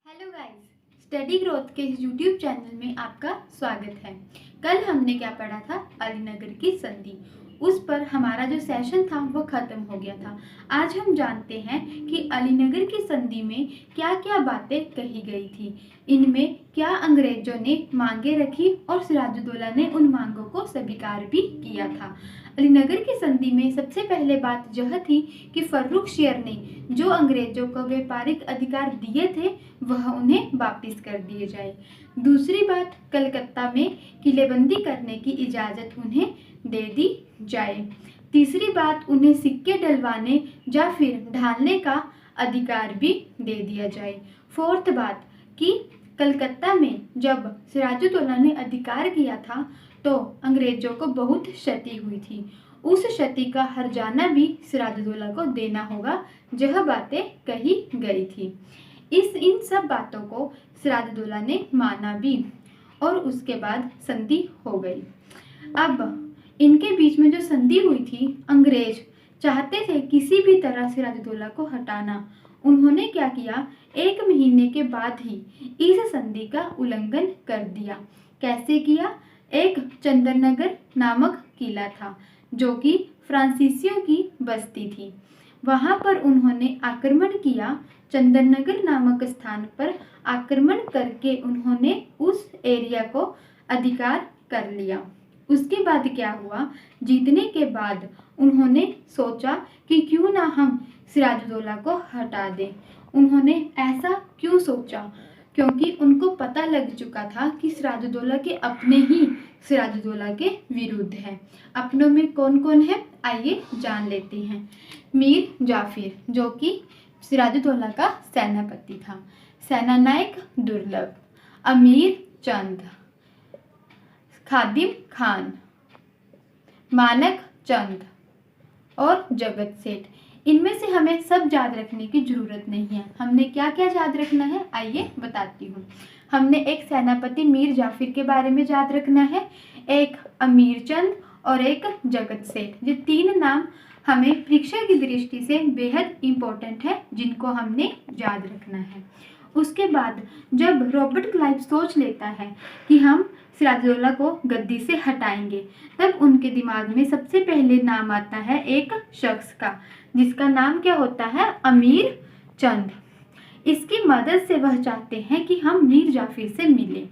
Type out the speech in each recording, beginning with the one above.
Hello guys, study growth के इस YouTube channel में आपका स्वागत है। कल हमने क्या पढ़ा था? अलीनगर की संधि। उस पर हमारा जो सेशन था वो खत्म हो गया था। आज हम जानते हैं कि अलीनगर की संधि में क्या क्या बातें कही गई थी, इनमें क्या अंग्रेजों ने मांगे रखी और सिराजुद्दौला ने उन मांगों को स्वीकार भी किया था। अलीनगर की संधि में सबसे पहले बात यह थी कि फर्रुखशियर ने जो अंग्रेजों को व्यापारिक अधिकार दिए थे वह उन्हें वापस कर दिए जाए। दूसरी बात, कलकत्ता में किलेबंदी करने की इजाज़त उन्हें दे दी जाए। तीसरी बात, उन्हें सिक्के डलवाने या फिर ढालने का अधिकार भी दे दिया जाए। फोर्थ बात कि कलकत्ता में जब सिराजुद्दौला ने अधिकार किया था तो अंग्रेजों को बहुत क्षति हुई थी, उस क्षति का हर्जाना भी सिराजुद्दौला को देना होगा। यह बातें कही गई थी। इन सब बातों को सिराजुद्दौला ने माना भी और उसके बाद संधि हो गई। अब इनके बीच में जो संधि हुई थी, अंग्रेज चाहते थे किसी भी तरह सिराजुद्दौला को हटाना। उन्होंने क्या किया, 1 महीने के बाद ही इस संधि का उल्लंघन कर दिया। कैसे किया? एक चंदननगर नामक किला था जो कि फ्रांसीसियों की बस्ती थी, वहां पर उन्होंने आक्रमण किया। चंदननगर नामक स्थान पर आक्रमण करके उन्होंने उस एरिया को अधिकार कर लिया। उसके बाद क्या हुआ, जीतने के बाद उन्होंने सोचा कि क्यों ना हम सिराजुद्दौला को हटा दें। उन्होंने ऐसा क्यों सोचा? क्योंकि उनको पता लग चुका था कि सिराजुद्दौला के अपने ही सिराजुद्दौला के विरुद्ध है। अपनों में कौन कौन है, आइए जान लेते हैं। मीर जाफिर जो कि सिराजुद्दौला का सेनापति था, सेनानायक दुर्लभ, अमीर चंद, खादिम खान, मानक चंद और जगत सेठ। इनमें से हमें सब याद रखने की जरूरत नहीं है। हमने क्या क्या याद रखना है, आइए बताती हूँ। हमने एक सेनापति मीर जाफिर के बारे में याद रखना है, एक अमीर चंद और एक जगत सेठ। ये 3 नाम हमें परीक्षा की दृष्टि से बेहद इम्पोर्टेंट है, जिनको हमने याद रखना है। उसके बाद जब रॉबर्ट क्लाइव सोच लेता है कि हम सिराजुद्दौला को गद्दी से हटाएंगे, तब उनके दिमाग में सबसे पहले नाम आता है एक शख्स का, जिसका नाम क्या होता है, अमीर चंद। इसकी मदद से वह चाहते हैं कि हम मीर जाफिर से मिलें,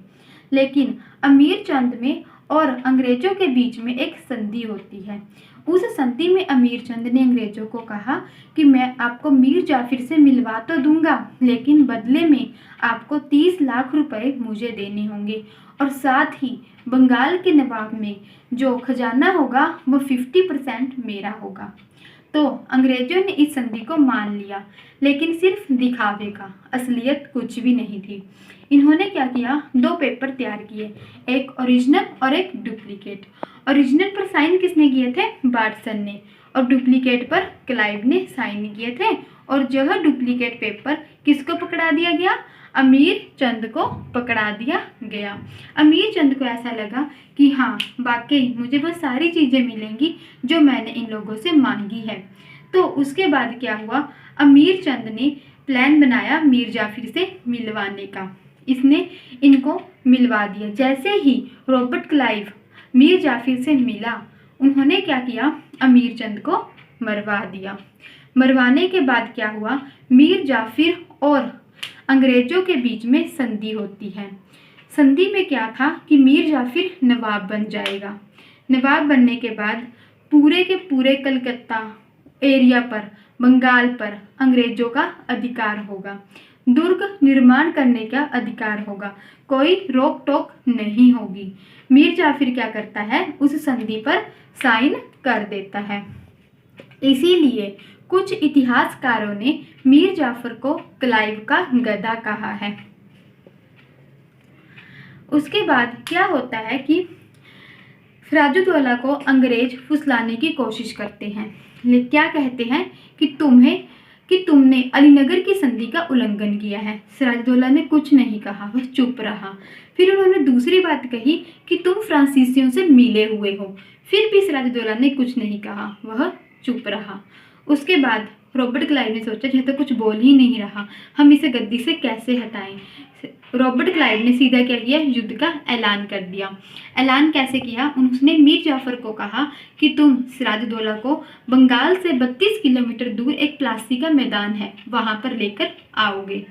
लेकिन अमीर चंद में और अंग्रेजों के बीच में एक संधि होती है। उस संधि में अमीर चंद ने अंग्रेजों को कहा कि मैं आपको मीर जाफिर से मिलवा तो दूंगा, लेकिन बदले में आपको 30 लाख रुपए मुझे देने होंगे और साथ ही बंगाल के नवाब में जो खजाना होगा वो 50% मेरा होगा। तो अंग्रेजों ने इस संधि को मान लिया, लेकिन सिर्फ दिखावे का, असलियत कुछ भी नहीं थी। इन्होंने क्या किया, 2 पेपर तैयार किए, एक ओरिजिनल और एक डुप्लीकेट। ओरिजिनल पर साइन किसने किए थे, बाटसन ने, और डुप्लीकेट पर क्लाइव ने साइन किए थे। और यह डुप्लीकेट पेपर किसको पकड़ा दिया गया, अमीर चंद को पकड़ा दिया गया। अमीर चंद को ऐसा लगा कि हाँ वाकई मुझे वो सारी चीज़ें मिलेंगी जो मैंने इन लोगों से मांगी है। तो उसके बाद क्या हुआ, अमीर चंद ने प्लान बनाया मीर जाफिर से मिलवाने का। इसने इनको मिलवा दिया। जैसे ही रॉबर्ट क्लाइव मीर जाफिर से मिला, उन्होंने क्या किया, अमीर चंद को मरवा दिया। मरवाने के बाद क्या हुआ, मीर जाफिर और अंग्रेजों के बीच में संधि होती है। संधि में क्या था कि मीर जाफिर नवाब बन जाएगा। नवाब बनने के बाद पूरे के पूरे कलकत्ता एरिया पर, बंगाल पर अंग्रेजों का अधिकार होगा। दुर्ग निर्माण करने का अधिकार होगा, कोई रोक टोक नहीं होगी। मीर जाफिर क्या करता है, उस संधि पर साइन कर देता है। इसीलिए कुछ इतिहासकारों ने मीर जाफर को क्लाइव का गधा कहा है। उसके बाद क्या होता है कि सिराजुद्दौला को अंग्रेज फुसलाने की कोशिश करते हैं। क्या कहते हैं कि तुमने अलीनगर की संधि का उल्लंघन किया है। सिराजुद्दौला ने कुछ नहीं कहा, वह चुप रहा। फिर उन्होंने दूसरी बात कही कि तुम फ्रांसीसियों से मिले हुए हो। फिर भी सिराजुद्दौला ने कुछ नहीं कहा, वह चुप रहा। उसके बाद रॉबर्ट क्लाइव ने सोचा यह तो कुछ बोल ही नहीं रहा, हम इसे गद्दी से कैसे हटाएं। रॉबर्ट क्लाइव ने सीधा क्या किया, युद्ध का ऐलान कर दिया। ऐलान कैसे किया, उसने मीर जाफर को कहा कि तुम सिराजुद्दौला को बंगाल से 32 किलोमीटर दूर एक प्लासी का मैदान है, वहां पर लेकर आओगे।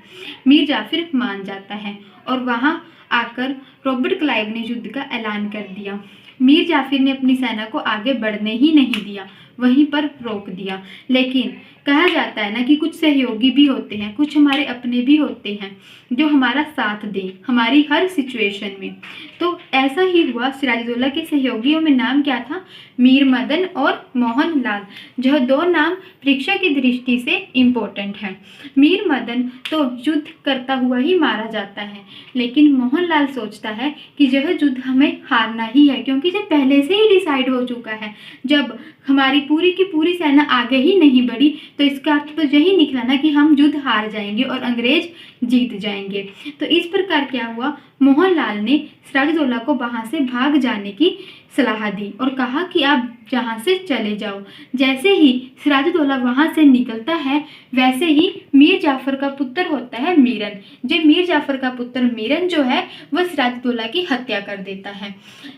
मीर जाफर मान जाता है और वहां आकर रॉबर्ट क्लाइव ने युद्ध का ऐलान कर दिया। मीर जाफर ने अपनी सेना को आगे बढ़ने ही नहीं दिया, वहीं पर रोक दिया। लेकिन कहा जाता है ना कि कुछ सहयोगी भी होते हैं, कुछ हमारे अपने भी होते हैं जो हमारा साथ दें हमारी हर सिचुएशन में। तो ऐसा ही हुआ। सिराजुद्दौला के सहयोगियों में नाम क्या था, मीर मदन और मोहन लाल। यह दो नाम परीक्षा की दृष्टि से इम्पोर्टेंट है। मीर मदन तो युद्ध करता हुआ ही मारा जाता है, लेकिन मोहनलाल सोचता है कि यह युद्ध हमें हारना ही है, क्योंकि जब पहले से ही डिसाइड हो चुका है, जब हमारी पूरी की पूरी सेना आगे ही नहीं बढ़ी तो इसका अर्थ तो यही निकला ना कि हम युद्ध हार जाएंगे और अंग्रेज जीत जाएंगे। तो इस प्रकार क्या हुआ, मोहनलाल ने सिराजुद्दौला को वहां से भाग जाने की सलाह दी और कहा कि आप जहाँ से चले जाओ। जैसे ही सिराजुद्दौला वहाँ से निकलता है, वैसे ही मीर जाफर का पुत्र होता है मीरन। जो मीर जाफर का पुत्र मीरन जो है वह सिराजुद्दौला की हत्या कर देता है।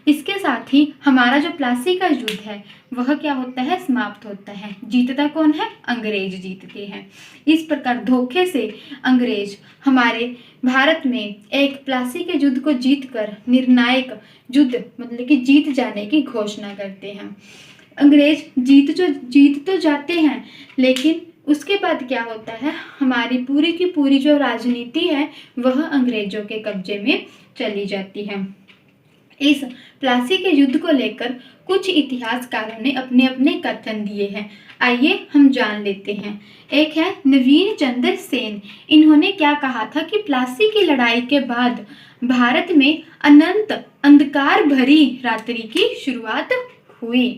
इसके साथ ही हमारा जो प्लासी का युद्ध है वह क्या होता है, समाप्त होता है। जीतता कौन है, अंग्रेज जीतते हैं। इस प्रकार धोखे से अंग्रेज हमारे भारत में एक प्लासी के युद्ध को जीतकर निर्णायक युद्ध मतलब कि जीत जाने की घोषणा करते हैं। अंग्रेज जीत तो जाते हैं, लेकिन उसके बाद क्या होता है, हमारी पूरी की पूरी जो राजनीति है वह अंग्रेजों के कब्जे में चली जाती है। इस प्लासी के युद्ध को लेकर कुछ इतिहासकारों ने अपने अपने कथन दिए हैं। आइए हम जान लेते हैं। एक है नवीन चंद्र सेन। इन्होंने क्या कहा था कि प्लासी की लड़ाई के बाद भारत में अनंत अंधकार भरी रात्रि की शुरुआत हुई।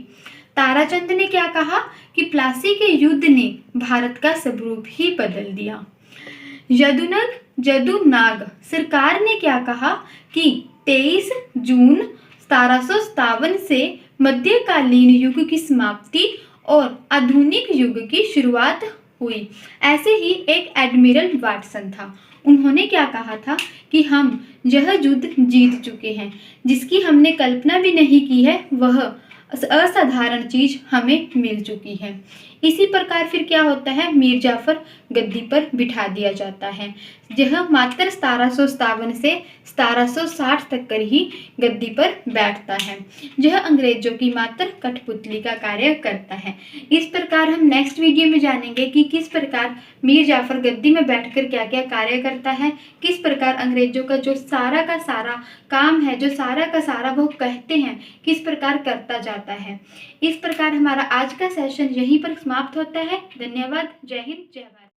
ताराचंद ने क्या कहा कि प्लासी के युद्ध ने भारत का स्वरूप ही बदल दिया। यदुनाग सरकार ने क्या कहा कि 23 जून 1757 से मध्यकालीन युग की समाप्ति और आधुनिक युग की शुरुआत हुई। ऐसे ही एक एडमिरल वाटसन था। उन्होंने क्या कहा था कि हम यह युद्ध जीत चुके हैं, जिसकी हमने कल्पना भी नहीं की है वह असाधारण चीज हमें मिल चुकी है। इसी प्रकार फिर क्या होता है, मीर जाफर गद्दी पर बिठा दिया जाता है। यह मात्र 1757 से 1760 तक कर ही गद्दी पर बैठता है। यह अंग्रेजों की मात्र कठपुतली का कार्य करता है। इस प्रकार हम नेक्स्ट वीडियो में जानेंगे कि किस प्रकार मीर जाफर गद्दी में बैठकर क्या क्या कार्य करता है, किस प्रकार अंग्रेजों का जो सारा का सारा काम है, जो सारा का सारा वो कहते हैं, किस प्रकार करता जाता है। इस प्रकार हमारा आज का सेशन यहीं पर समाप्त होता है। धन्यवाद। जय हिंद, जय भारत।